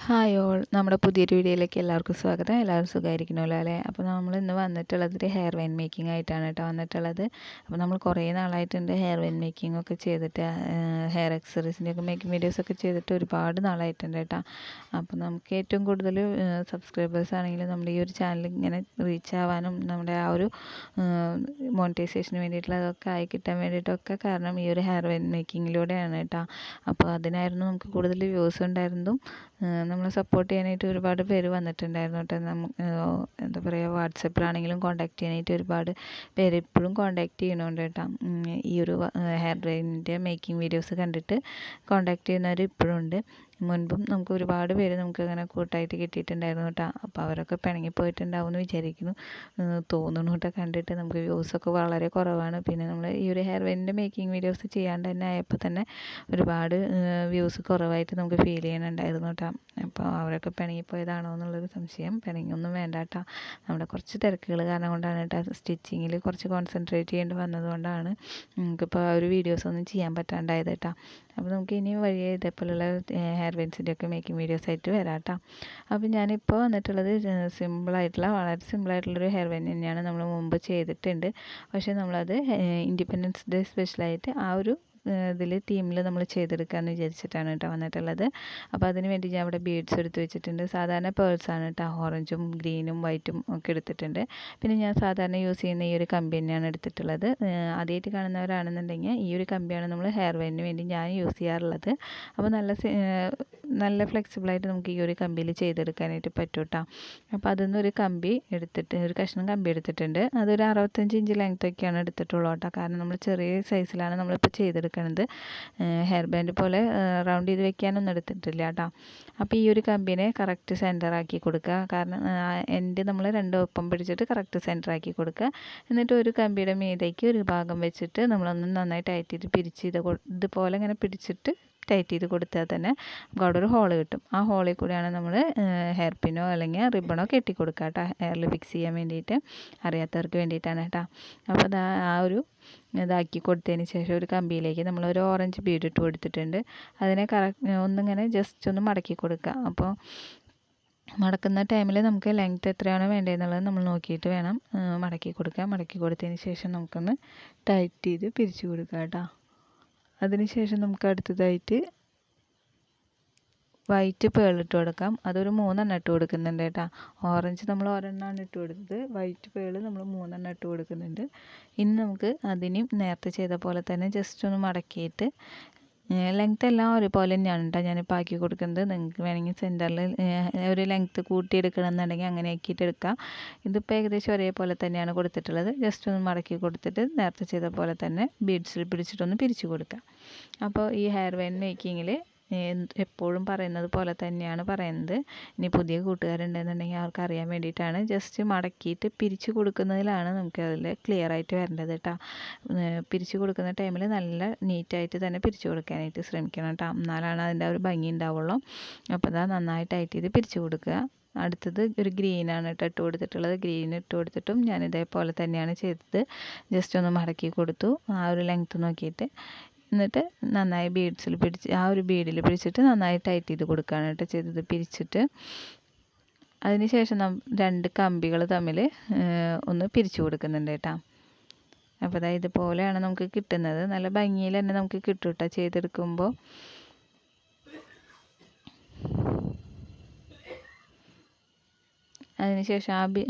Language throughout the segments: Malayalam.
ഹായ് ഓൾ, നമ്മുടെ പുതിയൊരു വീഡിയോയിലേക്ക് എല്ലാവർക്കും സ്വാഗതം. എല്ലാവരും സുഖമായിരിക്കണമല്ലോ അല്ലേ? അപ്പോൾ നമ്മൾ ഇന്ന് വന്നിട്ടുള്ളത് ഒരു ഹെയർ വെൻ മേക്കിംഗ് ആയിട്ടാണ് കേട്ടോ വന്നിട്ടുള്ളത്. അപ്പോൾ നമ്മൾ കുറേ നാളായിട്ടുണ്ട് ഹെയർ വെൻ മേക്കിംഗ് ഒക്കെ ചെയ്തിട്ട്, ഹെയർ എക്സസറീസിൻ്റെ ഒക്കെ മേക്കിംഗ് വീഡിയോസൊക്കെ ചെയ്തിട്ട് ഒരുപാട് നാളായിട്ടുണ്ട് കേട്ടോ. അപ്പോൾ നമുക്ക് ഏറ്റവും കൂടുതൽ സബ്സ്ക്രൈബേഴ്സ് ആണെങ്കിലും നമ്മുടെ ഈ ഒരു ചാനൽ ഇങ്ങനെ റീച്ച് ആവാനും നമ്മുടെ ആ ഒരു മോണിറ്റൈസേഷന് വേണ്ടിയിട്ടുള്ളതൊക്കെ ആയി കിട്ടാൻ വേണ്ടിയിട്ടൊക്കെ കാരണം ഈ ഒരു ഹെയർ വെൻ മേക്കിങ്ങിലൂടെയാണ് കേട്ടോ. അപ്പോൾ അതിനായിരുന്നു നമുക്ക് കൂടുതൽ വ്യൂസ് ഉണ്ടായിരുന്നതും നമ്മളെ സപ്പോർട്ട് ചെയ്യാനായിട്ട് ഒരുപാട് പേര് വന്നിട്ടുണ്ടായിരുന്നു കേട്ടോ. എന്താ പറയുക, വാട്സപ്പിലാണെങ്കിലും കോൺടാക്ട് ചെയ്യാനായിട്ട് ഒരുപാട് പേര് ഇപ്പോഴും കോൺടാക്ട് ചെയ്യണുണ്ട് കേട്ടോ. ഈ ഒരു ഹെയർ ഡ്രൈൻ്റെ മേക്കിംഗ് വീഡിയോസ് കണ്ടിട്ട് കോൺടാക്ട് ചെയ്യുന്നവർ ഇപ്പോഴും ഉണ്ട്. മുൻപും നമുക്ക് ഒരുപാട് പേര് നമുക്ക് അങ്ങനെ കൂട്ടായിട്ട് കിട്ടിയിട്ടുണ്ടായിരുന്നു കേട്ടോ. അപ്പോൾ അവരൊക്കെ പിണങ്ങി പോയിട്ടുണ്ടാവും എന്ന് വിചാരിക്കുന്നു, തോന്നുന്നു കേട്ടോ. കണ്ടിട്ട് നമുക്ക് വ്യൂസൊക്കെ വളരെ കുറവാണ്. പിന്നെ നമ്മൾ ഈ ഒരു ഹെയർ വെൻ്റെ മേക്കിംഗ് വീഡിയോസ് ചെയ്യാണ്ട് തന്നെ ആയപ്പോൾ തന്നെ ഒരുപാട് വ്യൂസ് കുറവായിട്ട് നമുക്ക് ഫീൽ ചെയ്യണുണ്ടായിരുന്നു കേട്ടോ. അപ്പോൾ അവരൊക്കെ പിണങ്ങിപ്പോയതാണോ എന്നുള്ളൊരു സംശയം. പിണങ്ങിയൊന്നും വേണ്ട കേട്ടോ. നമ്മുടെ കുറച്ച് തിരക്കുകൾ കാരണം കൊണ്ടാണ് കേട്ടോ, സ്റ്റിച്ചിങ്ങിൽ കുറച്ച് കോൺസെൻട്രേറ്റ് ചെയ്യേണ്ടി വന്നതുകൊണ്ടാണ് നമുക്കിപ്പോൾ ആ ഒരു വീഡിയോസൊന്നും ചെയ്യാൻ പറ്റാണ്ടായത് കേട്ടോ. അപ്പോൾ നമുക്ക് ഇനി വഴിയെ ഇതേപോലെയുള്ള ഹെയർ വെൻസിൻ്റെ ഒക്കെ മേക്കിംഗ് വീഡിയോസ് ആയിട്ട് വരാം കേട്ടോ. അപ്പോൾ ഞാനിപ്പോൾ വന്നിട്ടുള്ളത് വളരെ സിമ്പിളായിട്ടുള്ളൊരു ഹെയർ വെൻ തന്നെയാണ്. നമ്മൾ മുമ്പ് ചെയ്തിട്ടുണ്ട്. പക്ഷേ നമ്മളത് ഇൻഡിപെൻഡൻസ് ഡേ സ്പെഷ്യലായിട്ട് ആ ഒരു ഇതിൽ തീമിൽ നമ്മൾ ചെയ്തെടുക്കാമെന്ന് വിചാരിച്ചിട്ടാണ് കേട്ടോ വന്നിട്ടുള്ളത്. അപ്പോൾ അതിന് വേണ്ടി ഞാൻ ഇവിടെ ബീഡ്സ് എടുത്ത് വെച്ചിട്ടുണ്ട്. സാധാരണ പേൾസാണ് കേട്ടോ, ഓറഞ്ചും ഗ്രീനും വൈറ്റും ഒക്കെ എടുത്തിട്ടുണ്ട്. പിന്നെ ഞാൻ സാധാരണ യൂസ് ചെയ്യുന്ന ഈ ഒരു കമ്പി തന്നെയാണ് എടുത്തിട്ടുള്ളത്. ആദ്യമായിട്ട് കാണുന്നവരാണെന്നുണ്ടെങ്കിൽ ഈ ഒരു കമ്പിയാണ് നമ്മൾ ഹെയർ വെന്നിന് വേണ്ടി ഞാൻ യൂസ് ചെയ്യാറുള്ളത്. അപ്പോൾ നല്ല ഫ്ലെക്സിബിളായിട്ട് നമുക്ക് ഈ ഒരു കമ്പിയിൽ ചെയ്തെടുക്കാനായിട്ട് പറ്റും കേട്ടോ. അപ്പോൾ അതിൽ നിന്ന് ഒരു കമ്പി എടുത്തിട്ട്, ഒരു കഷ്ണം കമ്പി എടുത്തിട്ടുണ്ട്. അതൊരു 65 ഇഞ്ച് ലെങ്ത്തൊക്കെയാണ് എടുത്തിട്ടുള്ളൂ കേട്ടോ. കാരണം നമ്മൾ ചെറിയ സൈസിലാണ് നമ്മളിപ്പോൾ ചെയ്തെടുക്കുന്നത്. ഹെയർ ബാൻഡ് പോലെ റൗണ്ട് ചെയ്ത് വെക്കാനൊന്നും എടുത്തിട്ടില്ല കേട്ടോ. അപ്പോൾ ഈ ഒരു കമ്പിനെ കറക്റ്റ് സെൻറ്ററാക്കി കൊടുക്കുക. കാരണം എൻ്റെ നമ്മൾ രണ്ട് ഒപ്പം പിടിച്ചിട്ട് കറക്റ്റ് സെൻറ്ററാക്കി കൊടുക്കുക. എന്നിട്ട് ഒരു കമ്പിയുടെ മീതേക്ക് ഒരു ഭാഗം വെച്ചിട്ട് നമ്മളൊന്ന് നന്നായി ടൈറ്റ് ചെയ്ത് പിരിച്ച് ഇതുപോലെ ഇങ്ങനെ പിടിച്ചിട്ട് ടൈറ്റ് ചെയ്ത് കൊടുത്താൽ തന്നെ നമുക്ക് അവിടെ ഒരു ഹോൾ കിട്ടും. ആ ഹോളിൽ കൂടെയാണ് നമ്മൾ ഹെയർ പിന്നോ അല്ലെങ്കിൽ റിബണോ കെട്ടി കൊടുക്കുക കേട്ടോ, ഹെയറിൽ ഫിക്സ് ചെയ്യാൻ വേണ്ടിയിട്ട്. അറിയാത്തവർക്ക് വേണ്ടിയിട്ടാണ് കേട്ടോ. അപ്പോൾ അത് ആ ഒരു ഇതാക്കി കൊടുത്തതിന് ശേഷം ഒരു കമ്പിയിലേക്ക് നമ്മൾ ഒരു ഓറഞ്ച് ബീഡ് ഇട്ട് കൊടുത്തിട്ടുണ്ട്. അതിനെ ഒന്നിങ്ങനെ ജസ്റ്റ് ഒന്ന് മടക്കി കൊടുക്കുക. അപ്പോൾ മടക്കുന്ന ടൈമിൽ നമുക്ക് ലെങ്ത്ത് എത്രയാണോ വേണ്ടതെന്നുള്ളത് നമ്മൾ നോക്കിയിട്ട് വേണം മടക്കി കൊടുക്കുക. മടക്കി കൊടുത്തതിന് ശേഷം നമുക്കൊന്ന് ടൈറ്റ് ചെയ്ത് പിരിച്ചു കൊടുക്കുക കേട്ടോ. അതിനുശേഷം നമുക്ക് അടുത്തതായിട്ട് വൈറ്റ് പേൾ ഇട്ട് കൊടുക്കാം. അതൊരു 3 ഇട്ട് കൊടുക്കുന്നുണ്ട് കേട്ടോ. ഓറഞ്ച് നമ്മൾ ഒരെണ്ണമാണ് ഇട്ട് കൊടുത്തത്. വൈറ്റ് പേൾ നമ്മൾ 3 ഇട്ട് കൊടുക്കുന്നുണ്ട്. ഇനി നമുക്ക് അതിനും നേരത്തെ ചെയ്ത പോലെ തന്നെ ജസ്റ്റ് ഒന്ന് മടക്കിയിട്ട് ലെങ്ത്ത് എല്ലാം ഒരുപോലെ തന്നെയാണ് കേട്ടോ ഞാനിപ്പോൾ ആക്കി കൊടുക്കുന്നത്. നിങ്ങൾക്ക് വേണമെങ്കിൽ സെൻറ്ററിൽ ഒരു ലെങ്ത്ത് കൂട്ടിയെടുക്കണം എന്നുണ്ടെങ്കിൽ അങ്ങനെ ആക്കിയിട്ട് എടുക്കാം. ഇതിപ്പോൾ ഏകദേശം ഒരേപോലെ തന്നെയാണ് കൊടുത്തിട്ടുള്ളത്. ജസ്റ്റ് ഒന്ന് മടക്കി കൊടുത്തിട്ട് നേരത്തെ ചെയ്ത പോലെ തന്നെ ബീഡ്സിൽ പിടിച്ചിട്ടൊന്ന് പിരിച്ചു കൊടുക്കാം. അപ്പോൾ ഈ ഹെയർ വെൻ മേക്കിങ്ങിൽ എപ്പോഴും പറയുന്നത് പോലെ തന്നെയാണ് പറയുന്നത്. ഇനി പുതിയ കൂട്ടുകാരുണ്ടെന്നുണ്ടെങ്കിൽ അവർക്ക് അറിയാൻ വേണ്ടിയിട്ടാണ്. ജസ്റ്റ് മടക്കിയിട്ട് പിരിച്ചു കൊടുക്കുന്നതിലാണ് നമുക്ക് അതിൽ ക്ലിയർ ആയിട്ട് വരേണ്ടത് കേട്ടോ. പിരിച്ചു കൊടുക്കുന്ന ടൈമിൽ നല്ല നീറ്റായിട്ട് തന്നെ പിരിച്ചു കൊടുക്കാനായിട്ട് ശ്രമിക്കണം കേട്ടോ. എന്നാലാണ് അതിൻ്റെ ഒരു ഭംഗി ഉണ്ടാവുള്ളൂ. അപ്പോൾ അതാ നന്നായി ടൈറ്റ് ചെയ്ത് പിരിച്ചു കൊടുക്കുക. അടുത്തത് ഒരു ഗ്രീനാണ് കേട്ടോ ഇട്ട് കൊടുത്തിട്ടുള്ളത്. ഗ്രീൻ ഇട്ട് കൊടുത്തിട്ടും ഞാൻ ഇതേപോലെ തന്നെയാണ് ചെയ്തത്. ജസ്റ്റ് ഒന്ന് മടക്കി കൊടുത്തു ആ ഒരു ലെങ്ത്ത് നോക്കിയിട്ട്. എന്നിട്ട് നന്നായി ബീഡ്സിൽ പിടിച്ച് ആ ഒരു ബീഡിൽ പിടിച്ചിട്ട് നന്നായി ടൈറ്റ് ചെയ്ത് കൊടുക്കുകയാണ് കേട്ടോ ചെയ്തത്, പിരിച്ചിട്ട്. അതിന് ശേഷം 2 കമ്പികൾ തമ്മിൽ ഒന്ന് പിരിച്ചു കൊടുക്കുന്നുണ്ട് കേട്ടോ. അപ്പോൾ അതായത് ഇതുപോലെയാണ് നമുക്ക് കിട്ടുന്നത്. നല്ല ഭംഗിയിൽ തന്നെ നമുക്ക് കിട്ടും കേട്ടോ ചെയ്തെടുക്കുമ്പോൾ. അതിനുശേഷം ആ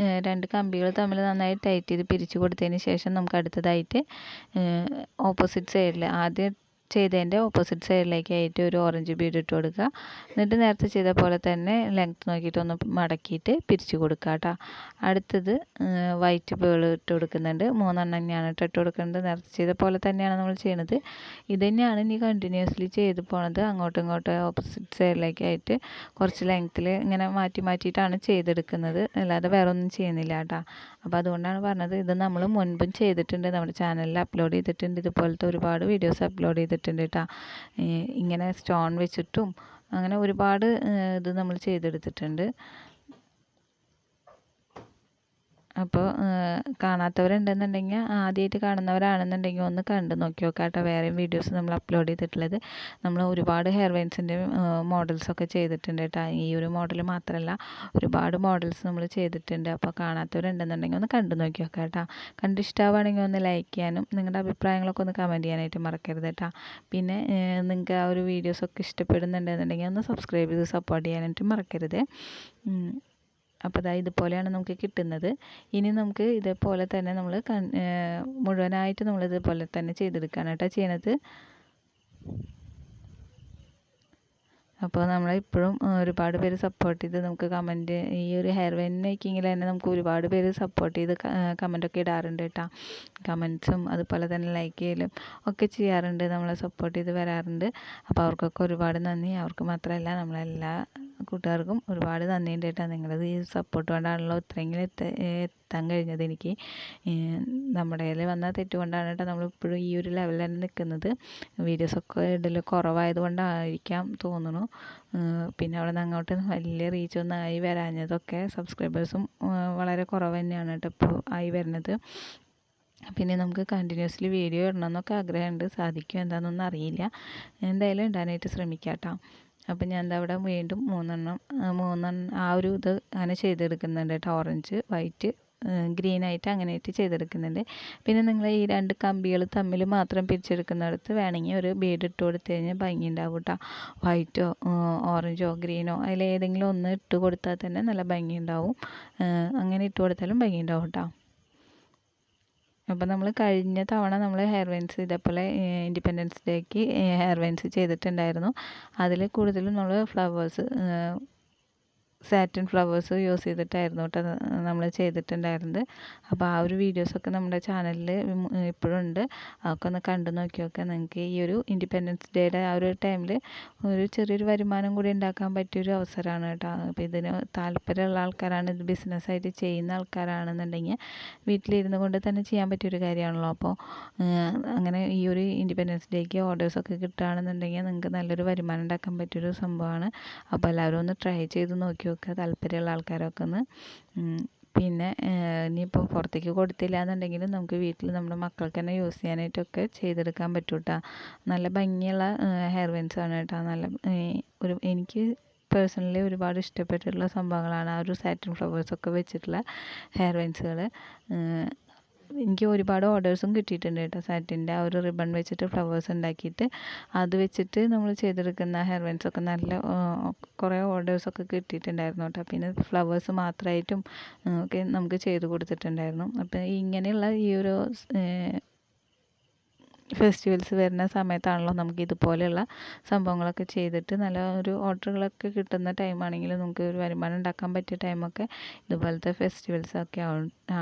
2 കമ്പികൾ തമ്മിൽ നന്നായി ടൈറ്റ് ചെയ്ത് പിരിച്ചു കൊടുത്തതിന് ശേഷം നമുക്ക് അടുത്തതായിട്ട് ഓപ്പോസിറ്റ് സൈഡിൽ ആദ്യം ചെയ്തതിൻ്റെ ഓപ്പോസിറ്റ് സൈഡിലേക്കായിട്ട് ഒരു ഓറഞ്ച് ബീഡ് ഇട്ട് കൊടുക്കുക. എന്നിട്ട് നേരത്തെ ചെയ്ത പോലെ തന്നെ ലെങ്ത്ത് നോക്കിയിട്ട് ഒന്ന് മടക്കിയിട്ട് പിരിച്ചു കൊടുക്കുക കേട്ടോ. അടുത്തത് വൈറ്റ് പേൾ ഇട്ട് കൊടുക്കുന്നുണ്ട്. 3 തന്നെയാണ് ഇട്ട് കൊടുക്കുന്നത്. നേരത്തെ ചെയ്ത പോലെ തന്നെയാണ് നമ്മൾ ചെയ്യുന്നത്. ഇത് തന്നെയാണ് ഇനി കണ്ടിന്യൂസ്ലി ചെയ്ത് പോണത്. അങ്ങോട്ടും ഇങ്ങോട്ടും ഓപ്പോസിറ്റ് സൈഡിലേക്കായിട്ട് കുറച്ച് ലെങ്ത്തിൽ ഇങ്ങനെ മാറ്റിയിട്ടാണ് ചെയ്തെടുക്കുന്നത്. അല്ലാതെ വേറെ ഒന്നും ചെയ്യുന്നില്ല കേട്ടോ. അപ്പോൾ അതുകൊണ്ടാണ് പറഞ്ഞത്. ഇത് നമ്മൾ മുൻപും ചെയ്തിട്ടുണ്ട്, നമ്മുടെ ചാനലിൽ അപ്ലോഡ് ചെയ്തിട്ടുണ്ട്. ഇതുപോലത്തെ ഒരുപാട് വീഡിയോസ് അപ്ലോഡ് ചെയ്തിട്ടുണ്ട് കേട്ടോ. ഇങ്ങനെ സ്റ്റോൺ വെച്ചിട്ടും അങ്ങനെ ഒരുപാട് ഇത് നമ്മൾ ചെയ്തെടുത്തിട്ടുണ്ട്. അപ്പോൾ കാണാത്തവരുണ്ടെന്നുണ്ടെങ്കിൽ ആദ്യമായിട്ട് കാണുന്നവരാണെന്നുണ്ടെങ്കിൽ ഒന്ന് കണ്ടു നോക്കി നോക്കാം കേട്ടോ. വേറെയും വീഡിയോസ് നമ്മൾ അപ്ലോഡ് ചെയ്തിട്ടുള്ളത്. നമ്മൾ ഒരുപാട് ഹെയർ ബാൻഡ്സിൻ്റെ മോഡൽസൊക്കെ ചെയ്തിട്ടുണ്ട് കേട്ടോ. ഈ ഒരു മോഡൽ മാത്രമല്ല, ഒരുപാട് മോഡൽസ് നമ്മൾ ചെയ്തിട്ടുണ്ട്. അപ്പോൾ കാണാത്തവരുണ്ടെന്നുണ്ടെങ്കിൽ ഒന്ന് കണ്ടു നോക്കി നോക്കാം കേട്ടോ. കണ്ടിഷ്ടമാവുകയാണെങ്കിൽ ഒന്ന് ലൈക്ക് ചെയ്യാനും നിങ്ങളുടെ അഭിപ്രായങ്ങളൊക്കെ ഒന്ന് കമൻറ്റ് ചെയ്യാനായിട്ട് മറക്കരുത് കേട്ടോ. പിന്നെ നിങ്ങൾക്ക് ആ ഒരു വീഡിയോസൊക്കെ ഇഷ്ടപ്പെടുന്നുണ്ടെന്നുണ്ടെങ്കിൽ ഒന്ന് സബ്സ്ക്രൈബ് ചെയ്ത് സപ്പോർട്ട് ചെയ്യാനായിട്ട് മറക്കരുത്. അപ്പോൾ അതായത് ഇതുപോലെയാണ് നമുക്ക് കിട്ടുന്നത്. ഇനി നമുക്ക് ഇതേപോലെ തന്നെ നമ്മൾ മുഴുവനായിട്ട് നമ്മൾ ഇതുപോലെ തന്നെ ചെയ്തെടുക്കുകയാണ് കേട്ടോ ചെയ്യണത്. അപ്പോൾ നമ്മളിപ്പോഴും ഒരുപാട് പേര് സപ്പോർട്ട് ചെയ്ത് നമുക്ക് കമൻറ്റ്, ഈ ഒരു ഹെയർ ബാൻ മേക്കിങ്ങിൽ തന്നെ നമുക്ക് ഒരുപാട് പേര് സപ്പോർട്ട് ചെയ്ത് കമൻറ്റൊക്കെ ഇടാറുണ്ട് കേട്ടോ. കമൻറ്റ്സും അതുപോലെ തന്നെ ലൈക്ക് ചെയ്യലും ഒക്കെ ചെയ്യാറുണ്ട്, നമ്മളെ സപ്പോർട്ട് ചെയ്ത് വരാറുണ്ട്. അപ്പോൾ അവർക്കൊക്കെ ഒരുപാട് നന്ദി. അവർക്ക് മാത്രമല്ല നമ്മളെല്ലാ കൂട്ടുകാർക്കും ഒരുപാട് നന്ദിയുണ്ട് കേട്ടോ. നിങ്ങളത് ഈ സപ്പോർട്ട് കൊണ്ടാണല്ലോ ഇത്രയെങ്കിലും എത്താൻ കഴിഞ്ഞത്. എനിക്ക് നമ്മുടെ കയ്യിൽ വന്ന തെറ്റ് കൊണ്ടാണ് കേട്ടോ നമ്മളിപ്പോഴും ഈ ഒരു ലെവലിൽ തന്നെ നിൽക്കുന്നത്. വീഡിയോസൊക്കെ ഇടൽ കുറവായത് കൊണ്ടായിരിക്കാം തോന്നുന്നു. പിന്നെ അവിടെ നിന്ന് അങ്ങോട്ട് വലിയ റീച്ചൊന്നും ആയി വരാഞ്ഞതൊക്കെ സബ്സ്ക്രൈബേഴ്സും വളരെ കുറവ് തന്നെയാണ് കേട്ടോ ഇപ്പോൾ ആയി വരുന്നത്. പിന്നെ നമുക്ക് കണ്ടിന്യൂസ്ലി വീഡിയോ ഇടണമെന്നൊക്കെ ആഗ്രഹമുണ്ട്, സാധിക്കും എന്താണെന്നൊന്നും അറിയില്ല. എന്തായാലും ഇടാനായിട്ട് ശ്രമിക്കാം കേട്ടോ. അപ്പം ഞാൻ എന്താ അവിടെ വീണ്ടും മൂന്നെണ്ണം ആ ഒരു ഇത് അങ്ങനെ ചെയ്തെടുക്കുന്നുണ്ട് കേട്ടോ. ഓറഞ്ച്, വൈറ്റ്, ഗ്രീനായിട്ട് അങ്ങനെയായിട്ട് ചെയ്തെടുക്കുന്നുണ്ട്. പിന്നെ നിങ്ങൾ ഈ രണ്ട് കമ്പികൾ തമ്മിൽ മാത്രം പിരിച്ചെടുക്കുന്നിടത്ത് വേണമെങ്കിൽ ഒരു ബീഡ് ഇട്ട് കൊടുത്തു കഴിഞ്ഞാൽ ഭംഗി ഉണ്ടാവും കേട്ടോ. വൈറ്റോ ഓറഞ്ചോ ഗ്രീനോ അതിലേതെങ്കിലും ഒന്ന് ഇട്ട് കൊടുത്താൽ തന്നെ നല്ല ഭംഗി ഉണ്ടാവും. അങ്ങനെ ഇട്ട് കൊടുത്താലും ഭംഗി ഉണ്ടാവും കേട്ടോ. അപ്പോൾ നമ്മൾ കഴിഞ്ഞ തവണ നമ്മൾ ഹെയർ ബാൻഡ്സ് ഇതേപോലെ ഇൻഡിപെൻഡൻസ് ഡേക്ക് ഹെയർ ബാൻഡ്സ് ചെയ്തിട്ടുണ്ടായിരുന്നു. അതിൽ കൂടുതലും നമ്മൾ ഫ്ലവേഴ്സ്, സാറ്റിൻ ഫ്ലവേഴ്സ് യൂസ് ചെയ്തിട്ടായിരുന്നു കേട്ടോ നമ്മൾ ചെയ്തിട്ടുണ്ടായിരുന്നത്. അപ്പോൾ ആ ഒരു വീഡിയോസൊക്കെ നമ്മുടെ ചാനലിൽ ഇപ്പോഴും ഉണ്ട്. അതൊക്കെ ഒന്ന് കണ്ടു നോക്കി നോക്കുക. നിങ്ങൾക്ക് ഈ ഒരു ഇൻഡിപെൻഡൻസ് ഡേയുടെ ആ ഒരു ടൈമിൽ ഒരു ചെറിയൊരു വരുമാനം കൂടി ഉണ്ടാക്കാൻ പറ്റിയൊരു അവസരമാണ് കേട്ടോ. അപ്പോൾ ഇതിന് താല്പര്യമുള്ള ആൾക്കാരാണ്, ഇത് ബിസിനസ്സായിട്ട് ചെയ്യുന്ന ആൾക്കാരാണെന്നുണ്ടെങ്കിൽ വീട്ടിലിരുന്ന് കൊണ്ട് തന്നെ ചെയ്യാൻ പറ്റിയൊരു കാര്യമാണല്ലോ. അപ്പോൾ അങ്ങനെ ഈ ഒരു ഇൻഡിപെൻഡൻസ് ഡേക്ക് ഓർഡേഴ്സൊക്കെ കിട്ടുകയാണെന്നുണ്ടെങ്കിൽ നിങ്ങൾക്ക് നല്ലൊരു വരുമാനം ഉണ്ടാക്കാൻ പറ്റിയൊരു സംഭവമാണ്. അപ്പോൾ എല്ലാവരും ഒന്ന് ട്രൈ ചെയ്ത് നോക്കി നോക്കുക, താല്പര്യമുള്ള ആൾക്കാരൊക്കെ ഒന്ന്. പിന്നെ ഇനിയിപ്പോൾ പുറത്തേക്ക് കൊടുത്തില്ല എന്നുണ്ടെങ്കിലും നമുക്ക് വീട്ടിൽ നമ്മുടെ മക്കൾക്ക് തന്നെ യൂസ് ചെയ്യാനായിട്ടൊക്കെ ചെയ്തെടുക്കാൻ പറ്റും കേട്ടോ. നല്ല ഭംഗിയുള്ള ഹെയർ ബാൻഡ്സാണ് കേട്ടോ. നല്ല എനിക്ക് പേഴ്സണലി ഒരുപാട് ഇഷ്ടപ്പെട്ടിട്ടുള്ള സംഭവങ്ങളാണ് ആ ഒരു സാറ്റിൻ ഫ്ലവേഴ്സൊക്കെ വെച്ചിട്ടുള്ള ഹെയർ ബാൻഡ്സുകൾ. എനിക്ക് ഒരുപാട് ഓർഡേഴ്സും കിട്ടിയിട്ടുണ്ട് കേട്ടോ. സാറ്റിൻ്റെ ആ ഒരു റിബൺ വെച്ചിട്ട് ഫ്ലവേഴ്സ് ഉണ്ടാക്കിയിട്ട് അത് വെച്ചിട്ട് നമ്മൾ ചെയ്തെടുക്കുന്ന ഹെയർ ബാൻഡ്സൊക്കെ നല്ല കുറേ ഓർഡേഴ്സൊക്കെ കിട്ടിയിട്ടുണ്ടായിരുന്നു കേട്ടോ. പിന്നെ ഫ്ലവേഴ്സ് മാത്രമായിട്ടും ഒക്കെ നമുക്ക് ചെയ്ത് കൊടുത്തിട്ടുണ്ടായിരുന്നു. അപ്പോൾ ഇങ്ങനെയുള്ള ഈ ഒരു ഫെസ്റ്റിവൽസ് വരുന്ന സമയത്താണല്ലോ നമുക്ക് ഇതുപോലെയുള്ള സംഭവങ്ങളൊക്കെ ചെയ്തിട്ട് നല്ല ഒരു ഓർഡറുകളൊക്കെ കിട്ടുന്ന ടൈമാണെങ്കിൽ നമുക്ക് ഒരു വരുമാനം ഉണ്ടാക്കാൻ പറ്റിയ ടൈമൊക്കെ ഇതുപോലത്തെ ഫെസ്റ്റിവൽസൊക്കെ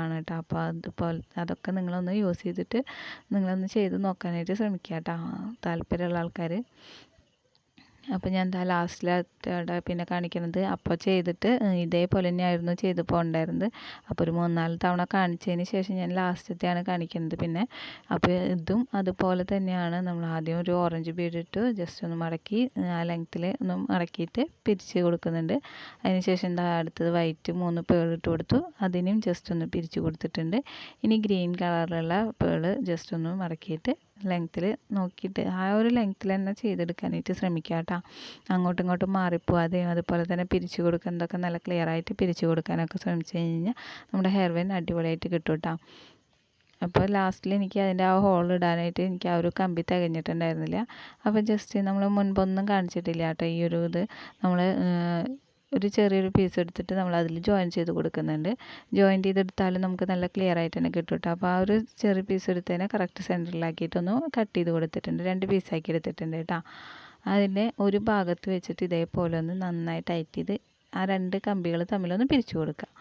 ആണ് കേട്ടോ. അപ്പോൾ അതൊക്കെ നിങ്ങളൊന്ന് യൂസ് ചെയ്തിട്ട് നിങ്ങളൊന്ന് ചെയ്ത് നോക്കാനായിട്ട് ശ്രമിക്കുക കേട്ടോ, താല്പര്യമുള്ള ആൾക്കാർ. അപ്പോൾ ഞാൻ എന്താ ലാസ്റ്റിലായിട്ട് പിന്നെ കാണിക്കുന്നത്, അപ്പോൾ ചെയ്തിട്ട് ഇതേപോലെ തന്നെയായിരുന്നു ചെയ്തപ്പോൾ ഉണ്ടായിരുന്നത്. അപ്പോൾ ഒരു 3-4 തവണ കാണിച്ചതിന് ശേഷം ഞാൻ ലാസ്റ്റത്തെയാണ് കാണിക്കുന്നത്. പിന്നെ അപ്പോൾ ഇതും അതുപോലെ തന്നെയാണ്. നമ്മൾ ആദ്യം ഒരു ഓറഞ്ച് ബീഡ് ഇട്ട് ജസ്റ്റ് ഒന്ന് മടക്കി ആ ലെങ്ത്തിൽ ഒന്ന് മടക്കിയിട്ട് പിരിച്ച് കൊടുക്കുന്നുണ്ട്. അതിന് ശേഷം എന്താ അടുത്തത് വൈറ്റ് 3 പേൾ ഇട്ട് കൊടുത്തു, അതിനും ജസ്റ്റ് ഒന്ന് പിരിച്ച് കൊടുത്തിട്ടുണ്ട്. ഇനി ഗ്രീൻ കളറിലുള്ള പേള് ജസ്റ്റ് ഒന്ന് മടക്കിയിട്ട് ലെങ്ത്തിൽ നോക്കിയിട്ട് ആ ഒരു ലെങ്ത്തിൽ തന്നെ ചെയ്തെടുക്കാനായിട്ട് ശ്രമിക്കുക കേട്ടോ. അങ്ങോട്ടും ഇങ്ങോട്ടും മാറിപ്പോവാതെയും അതുപോലെ തന്നെ പിരിച്ചു കൊടുക്കുന്നതൊക്കെ നല്ല ക്ലിയർ ആയിട്ട് പിരിച്ചു കൊടുക്കാനൊക്കെ ശ്രമിച്ചു കഴിഞ്ഞാൽ നമ്മുടെ ഹെയർ ബാൻഡ് അടിപൊളിയായിട്ട് കിട്ടും കേട്ടോ. അപ്പോൾ ലാസ്റ്റിൽ എനിക്ക് അതിൻ്റെ ആ ഹോൾ ഇടാനായിട്ട് എനിക്ക് ആ ഒരു കമ്പി തികഞ്ഞിട്ടുണ്ടായിരുന്നില്ല. അപ്പോൾ ജസ്റ്റ് നമ്മൾ മുൻപൊന്നും കാണിച്ചിട്ടില്ല കേട്ടോ. ഈ ഒരു ഇത് നമ്മൾ ഒരു ചെറിയൊരു പീസ് എടുത്തിട്ട് നമ്മൾ അതിൽ ജോയിൻ ചെയ്ത് കൊടുക്കുന്നുണ്ട്. ജോയിൻ ചെയ്തെടുത്താലും നമുക്ക് നല്ല ക്ലിയർ ആയിട്ട് തന്നെ കിട്ടും കേട്ടോ. അപ്പോൾ ആ ഒരു ചെറിയ പീസ് എടുത്തതിനെ കറക്റ്റ് സെൻറ്ററിലാക്കിയിട്ടൊന്ന് കട്ട് ചെയ്ത് കൊടുത്തിട്ടുണ്ട്, 2 പീസാക്കി എടുത്തിട്ടുണ്ട് കേട്ടോ. അതിൻ്റെ ഒരു ഭാഗത്ത് വെച്ചിട്ട് ഇതേപോലെ ഒന്ന് നന്നായി ടൈറ്റ് ചെയ്ത് ആ 2 കമ്പികൾ തമ്മിലൊന്ന് പിരിച്ചു കൊടുക്കുക.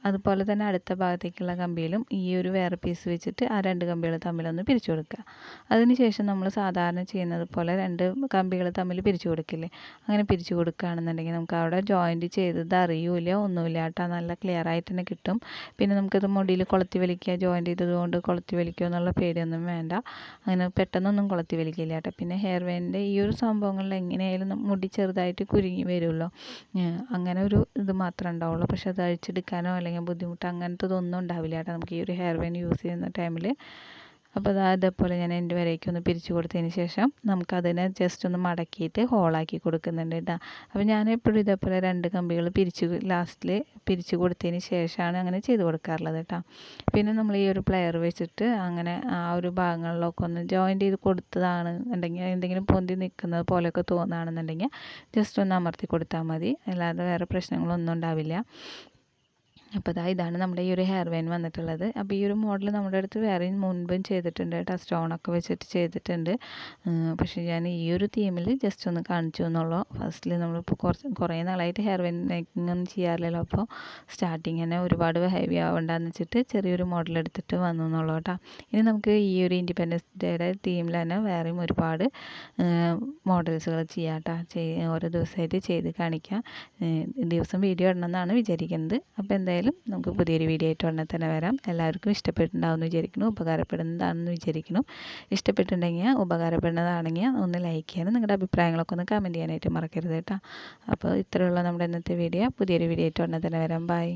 അതുപോലെ തന്നെ അടുത്ത ഭാഗത്തേക്കുള്ള കമ്പിയിലും ഈ ഒരു വേറെ പീസ് വെച്ചിട്ട് ആ 2 കമ്പികൾ തമ്മിലൊന്ന് പിരിച്ചു കൊടുക്കുക. അതിനുശേഷം നമ്മൾ സാധാരണ ചെയ്യുന്നത് പോലെ 2 കമ്പികൾ തമ്മിൽ പിരിച്ചു കൊടുക്കില്ലേ, അങ്ങനെ പിരിച്ചു കൊടുക്കുകയാണെന്നുണ്ടെങ്കിൽ നമുക്ക് അവിടെ ജോയിൻറ്റ് ചെയ്തത് അറിയില്ല, ഒന്നുമില്ല കേട്ടോ. നല്ല ക്ലിയർ ആയിട്ട് തന്നെ കിട്ടും. പിന്നെ നമുക്കത് മുടിയിൽ കൊളുത്തി വലിക്കുക, ജോയിൻറ്റ് ചെയ്തതുകൊണ്ട് കൊളുത്തി വലിക്കുക എന്നുള്ള പേടിയൊന്നും വേണ്ട. അങ്ങനെ പെട്ടെന്നൊന്നും കൊളുത്തി വലിക്കില്ല കേട്ടോ. പിന്നെ ഹെയർ ബാൻഡിൻ്റെ ഈ ഒരു സംഭവങ്ങളിൽ എങ്ങനെയായാലും മുടി ചെറുതായിട്ട് കുരുങ്ങി വരുമല്ലോ, അങ്ങനെ ഒരു ഇത് മാത്രമേ ഉണ്ടാവുള്ളൂ. പക്ഷെ അത് അഴിച്ചെടുക്കാനോ അല്ലെങ്കിൽ അല്ലെങ്കിൽ ബുദ്ധിമുട്ട് അങ്ങനത്തതൊന്നും ഉണ്ടാവില്ല കേട്ടോ നമുക്ക് ഈ ഒരു ഹെയർ ബാൻ യൂസ് ചെയ്യുന്ന ടൈമിൽ. അപ്പോൾ അതേപോലെ ഞാൻ എൻ്റെ വരേക്കും ഒന്ന് പിരിച്ചു കൊടുത്തതിന് ശേഷം നമുക്കതിനെ ജസ്റ്റ് ഒന്ന് മടക്കിയിട്ട് ഹോളാക്കി കൊടുക്കുന്നുണ്ട് കേട്ടോ. അപ്പോൾ ഞാൻ എപ്പോഴും ഇതേപോലെ 2 കമ്പികൾ ലാസ്റ്റിൽ പിരിച്ചു കൊടുത്തതിന് ശേഷമാണ് അങ്ങനെ ചെയ്ത് കൊടുക്കാറുള്ളത് കേട്ടോ. പിന്നെ നമ്മൾ ഈ ഒരു പ്ലെയർ വെച്ചിട്ട് അങ്ങനെ ആ ഒരു ഭാഗങ്ങളിലൊക്കെ ഒന്ന് ജോയിൻ്റ് ചെയ്ത് കൊടുത്തതാണ് ഉണ്ടെങ്കിൽ എന്തെങ്കിലും പൊന്തി നിൽക്കുന്നത് പോലെയൊക്കെ തോന്നുകയാണെന്നുണ്ടെങ്കിൽ ജസ്റ്റ് ഒന്ന് അമർത്തി കൊടുത്താൽ മതി, അല്ലാതെ വേറെ പ്രശ്നങ്ങളൊന്നും ഉണ്ടാവില്ല. അപ്പോൾ ഇതാണ് നമ്മുടെ ഈ ഒരു ഹെയർ ബാൻ വന്നിട്ടുള്ളത്. അപ്പോൾ ഈ ഒരു മോഡൽ നമ്മുടെ അടുത്ത് വേറെയും മുൻപും ചെയ്തിട്ടുണ്ട് കേട്ടോ, സ്റ്റോണൊക്കെ വെച്ചിട്ട് ചെയ്തിട്ടുണ്ട്. പക്ഷേ ഞാൻ ഈ ഒരു തീമിൽ ജസ്റ്റ് ഒന്ന് കാണിച്ചു എന്നുള്ളൂ. ഫസ്റ്റിൽ നമ്മളിപ്പോൾ കുറേ നാളായിട്ട് ഹെയർ ബാൻ മേക്കിംഗ് ഒന്നും ചെയ്യാറില്ലല്ലോ, അപ്പോൾ സ്റ്റാർട്ടിങ് തന്നെ ഒരുപാട് ഹെവി ആവണ്ടെന്ന് വെച്ചിട്ട് ചെറിയൊരു മോഡൽ എടുത്തിട്ട് വന്നു എന്നുള്ളൂ കേട്ടോ. ഇനി നമുക്ക് ഈ ഒരു ഇൻഡിപെൻഡൻസ് ഡേയുടെ തീമിൽ തന്നെ വേറെയും ഒരുപാട് മോഡൽസുകൾ ചെയ്യാം കേട്ടോ. ഓരോ ദിവസമായിട്ട് ചെയ്ത് കാണിക്കാം. ദിവസം വീഡിയോ ഇടണമെന്നാണ് വിചാരിക്കുന്നത്. അപ്പോൾ എന്തായാലും നമുക്ക് പുതിയൊരു വീഡിയോ ആയിട്ട് ഉടനെ തന്നെ വരാം. എല്ലാവർക്കും ഇഷ്ടപ്പെട്ടിട്ടുണ്ടാവുമെന്ന് വിചാരിക്കുന്നു, ഉപകാരപ്പെടുന്നതാണെന്ന് വിചാരിക്കുന്നു. ഇഷ്ടപ്പെട്ടിട്ടുണ്ടെങ്കിൽ ഉപകാരപ്പെടുന്നതാണെങ്കിൽ ഒന്ന് ലൈക്ക് ചെയ്യാനും നിങ്ങളുടെ അഭിപ്രായങ്ങളൊക്കെ ഒന്ന് കമൻറ്റ് ചെയ്യാനായിട്ട് മറക്കരുത് കേട്ടോ. അപ്പോൾ ഇത്രയുള്ള നമ്മുടെ ഇന്നത്തെ വീഡിയോ. പുതിയൊരു വീഡിയോ ആയിട്ട് ഉടനെ തന്നെ വരാം. ബൈ.